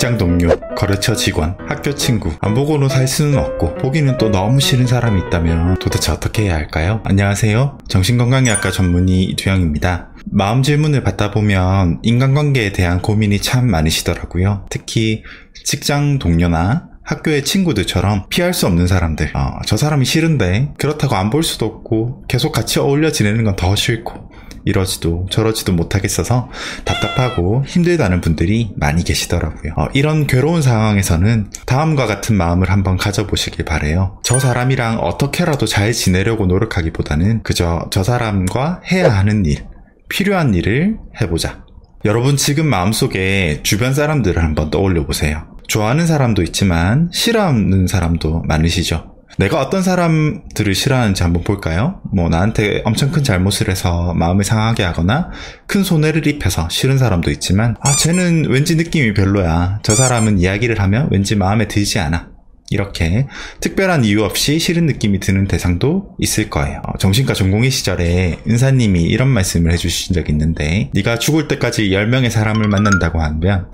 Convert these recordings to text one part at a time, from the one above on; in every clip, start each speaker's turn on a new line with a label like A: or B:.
A: 직장 동료, 거래처 직원, 학교 친구 안 보고는 살 수는 없고 보기는 또 너무 싫은 사람이 있다면 도대체 어떻게 해야 할까요? 안녕하세요. 정신건강의학과 전문의 이두영입니다. 마음 질문을 받다 보면 인간관계에 대한 고민이 참 많으시더라고요. 특히 직장 동료나 학교의 친구들처럼 피할 수 없는 사람들, 저 사람이 싫은데 그렇다고 안 볼 수도 없고 계속 같이 어울려 지내는 건 더 싫고 이러지도 저러지도 못하겠어서 답답하고 힘들다는 분들이 많이 계시더라고요. 이런 괴로운 상황에서는 다음과 같은 마음을 한번 가져보시길 바래요. 저 사람이랑 어떻게라도 잘 지내려고 노력하기보다는 그저 저 사람과 해야 하는 일, 필요한 일을 해보자. 여러분 지금 마음속에 주변 사람들을 한번 떠올려 보세요. 좋아하는 사람도 있지만 싫어하는 사람도 많으시죠. 내가 어떤 사람들을 싫어하는지 한번 볼까요? 나한테 엄청 큰 잘못을 해서 마음을 상하게 하거나 큰 손해를 입혀서 싫은 사람도 있지만 쟤는 왠지 느낌이 별로야. 저 사람은 이야기를 하면 왠지 마음에 들지 않아. 이렇게 특별한 이유 없이 싫은 느낌이 드는 대상도 있을 거예요. 정신과 전공의 시절에 은사님이 이런 말씀을 해주신 적이 있는데, 네가 죽을 때까지 10명의 사람을 만난다고 하면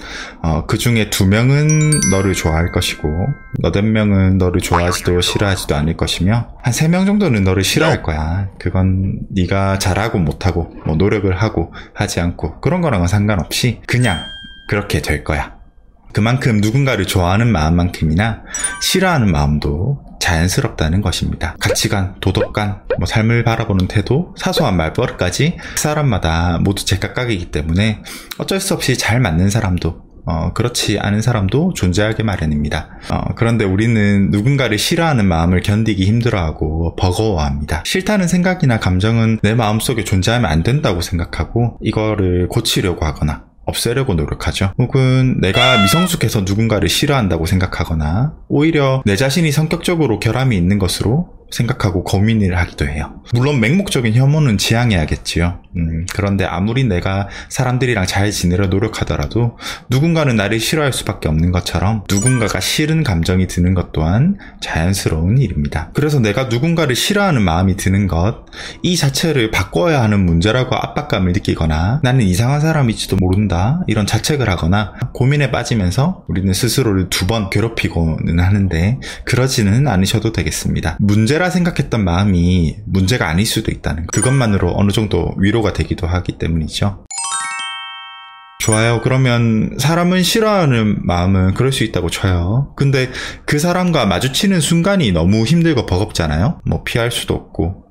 A: 그 중에 2명은 너를 좋아할 것이고 8명은 너를 좋아하지도 싫어하지도 않을 것이며 한 3명 정도는 너를 싫어할 거야. 그건 네가 잘하고 못하고 노력을 하고 하지 않고 그런 거랑은 상관없이 그냥 그렇게 될 거야. 그만큼 누군가를 좋아하는 마음만큼이나 싫어하는 마음도 자연스럽다는 것입니다. 가치관, 도덕관, 삶을 바라보는 태도, 사소한 말버릇까지 사람마다 모두 제각각이기 때문에 어쩔 수 없이 잘 맞는 사람도 그렇지 않은 사람도 존재하게 마련입니다. 그런데 우리는 누군가를 싫어하는 마음을 견디기 힘들어하고 버거워합니다. 싫다는 생각이나 감정은 내 마음속에 존재하면 안 된다고 생각하고 이거를 고치려고 하거나 없애려고 노력하죠. 혹은 내가 미성숙해서 누군가를 싫어한다고 생각하거나 오히려 내 자신이 성격적으로 결함이 있는 것으로 생각하고 고민을 하기도 해요. 물론 맹목적인 혐오는 지양해야겠지요. 그런데 아무리 내가 사람들이랑 잘 지내려 노력하더라도 누군가는 나를 싫어할 수밖에 없는 것처럼 누군가가 싫은 감정이 드는 것 또한 자연스러운 일입니다. 그래서 내가 누군가를 싫어하는 마음이 드는 것, 이 자체를 바꿔야 하는 문제라고 압박감을 느끼거나 나는 이상한 사람일지도 모른다 이런 자책을 하거나 고민에 빠지면서 우리는 스스로를 2번 괴롭히고는 하는데 그러지는 않으셔도 되겠습니다. 문제라 생각했던 마음이 문제가 아닐 수도 있다는 것, 그것만으로 어느 정도 위로가 되기도 하기 때문이죠. 좋아요. 그러면 사람은 싫어하는 마음은 그럴 수 있다고 쳐요. 근데 그 사람과 마주치는 순간이 너무 힘들고 버겁잖아요. 피할 수도 없고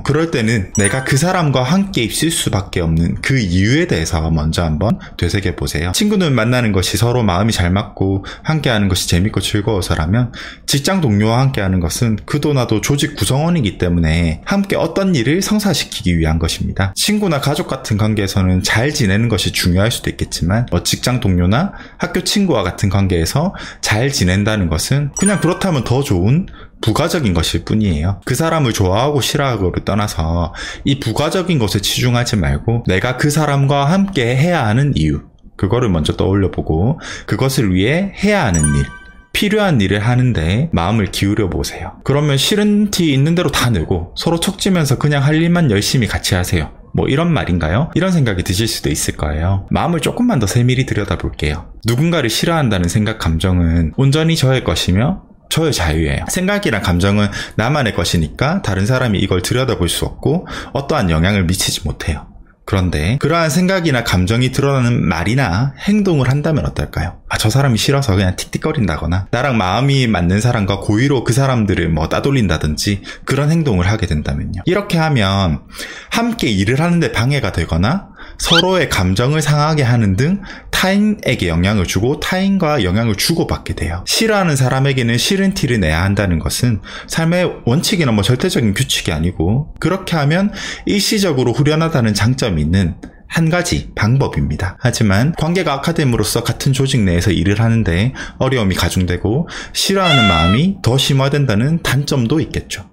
A: 그럴 때는 내가 그 사람과 함께 있을 수밖에 없는 그 이유에 대해서 먼저 한번 되새겨보세요. 친구는 만나는 것이 서로 마음이 잘 맞고 함께하는 것이 재밌고 즐거워서라면 직장 동료와 함께하는 것은 그도 나도 조직 구성원이기 때문에 함께 어떤 일을 성사시키기 위한 것입니다. 친구나 가족 같은 관계에서는 잘 지내는 것이 중요할 수도 있겠지만 직장 동료나 학교 친구와 같은 관계에서 잘 지낸다는 것은 그냥 그렇다면 더 좋은 부가적인 것일 뿐이에요. 그 사람을 좋아하고 싫어하고를 떠나서 이 부가적인 것에 치중하지 말고 내가 그 사람과 함께 해야 하는 이유, 그거를 먼저 떠올려보고 그것을 위해 해야 하는 일, 필요한 일을 하는데 마음을 기울여 보세요. 그러면 싫은 티 있는 대로 다 내고 서로 척지면서 그냥 할 일만 열심히 같이 하세요. 이런 말인가요? 이런 생각이 드실 수도 있을 거예요. 마음을 조금만 더 세밀히 들여다볼게요. 누군가를 싫어한다는 생각, 감정은 온전히 저의 것이며 저의 자유예요. 생각이랑 감정은 나만의 것이니까 다른 사람이 이걸 들여다볼 수 없고 어떠한 영향을 미치지 못해요. 그런데 그러한 생각이나 감정이 드러나는 말이나 행동을 한다면 어떨까요? 저 사람이 싫어서 그냥 틱틱거린다거나 나랑 마음이 맞는 사람과 고의로 그 사람들을 따돌린다든지 그런 행동을 하게 된다면요. 이렇게 하면 함께 일을 하는데 방해가 되거나 서로의 감정을 상하게 하는 등 타인에게 영향을 주고 타인과 영향을 주고받게 돼요. 싫어하는 사람에게는 싫은 티를 내야 한다는 것은 삶의 원칙이나 절대적인 규칙이 아니고 그렇게 하면 일시적으로 후련하다는 장점이 있는 한 가지 방법입니다. 하지만 관계가 악화됨으로써 같은 조직 내에서 일을 하는데 어려움이 가중되고 싫어하는 마음이 더 심화된다는 단점도 있겠죠.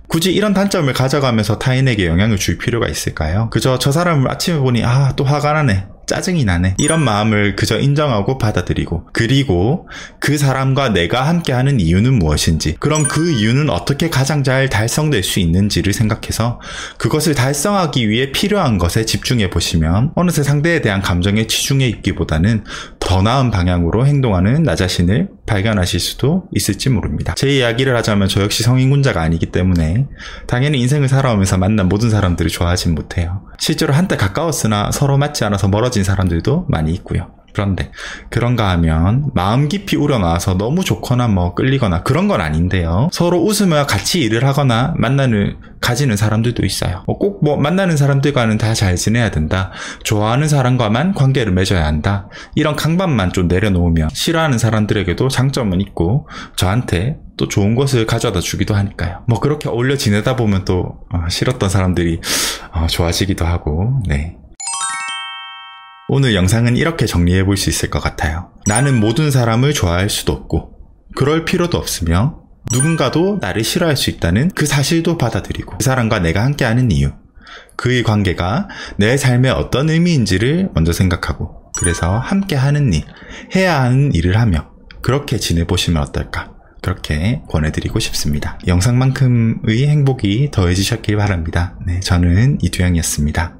A: 굳이 이런 단점을 가져가면서 타인에게 영향을 줄 필요가 있을까요? 그저 저 사람을 아침에 보니 또 화가 나네, 짜증이 나네, 이런 마음을 그저 인정하고 받아들이고, 그리고 그 사람과 내가 함께하는 이유는 무엇인지, 그럼 그 이유는 어떻게 가장 잘 달성될 수 있는지를 생각해서 그것을 달성하기 위해 필요한 것에 집중해 보시면 어느새 상대에 대한 감정에 치중해 있기보다는 더 더 나은 방향으로 행동하는 나 자신을 발견하실 수도 있을지 모릅니다. 제 이야기를 하자면 저 역시 성인군자가 아니기 때문에 당연히 인생을 살아오면서 만난 모든 사람들을 좋아하진 못해요. 실제로 한때 가까웠으나 서로 맞지 않아서 멀어진 사람들도 많이 있고요. 그런데 그런가 하면 마음 깊이 우러나와서 너무 좋거나 뭐 끌리거나 그런 건 아닌데요. 서로 웃으며 같이 일을 하거나 가지는 사람들도 있어요. 꼭 만나는 사람들과는 다 잘 지내야 된다. 좋아하는 사람과만 관계를 맺어야 한다. 이런 강박만 좀 내려놓으면 싫어하는 사람들에게도 장점은 있고 저한테 또 좋은 것을 가져다 주기도 하니까요. 그렇게 어울려 지내다 보면 또 싫었던 사람들이 좋아지기도 하고. 네. 오늘 영상은 이렇게 정리해 볼 수 있을 것 같아요. 나는 모든 사람을 좋아할 수도 없고 그럴 필요도 없으며 누군가도 나를 싫어할 수 있다는 그 사실도 받아들이고 그 사람과 내가 함께하는 이유, 그의 관계가 내 삶에 어떤 의미인지를 먼저 생각하고 그래서 함께하는 일, 해야 하는 일을 하며 그렇게 지내보시면 어떨까, 그렇게 권해드리고 싶습니다. 영상만큼의 행복이 더해지셨길 바랍니다. 네, 저는 이두영이었습니다.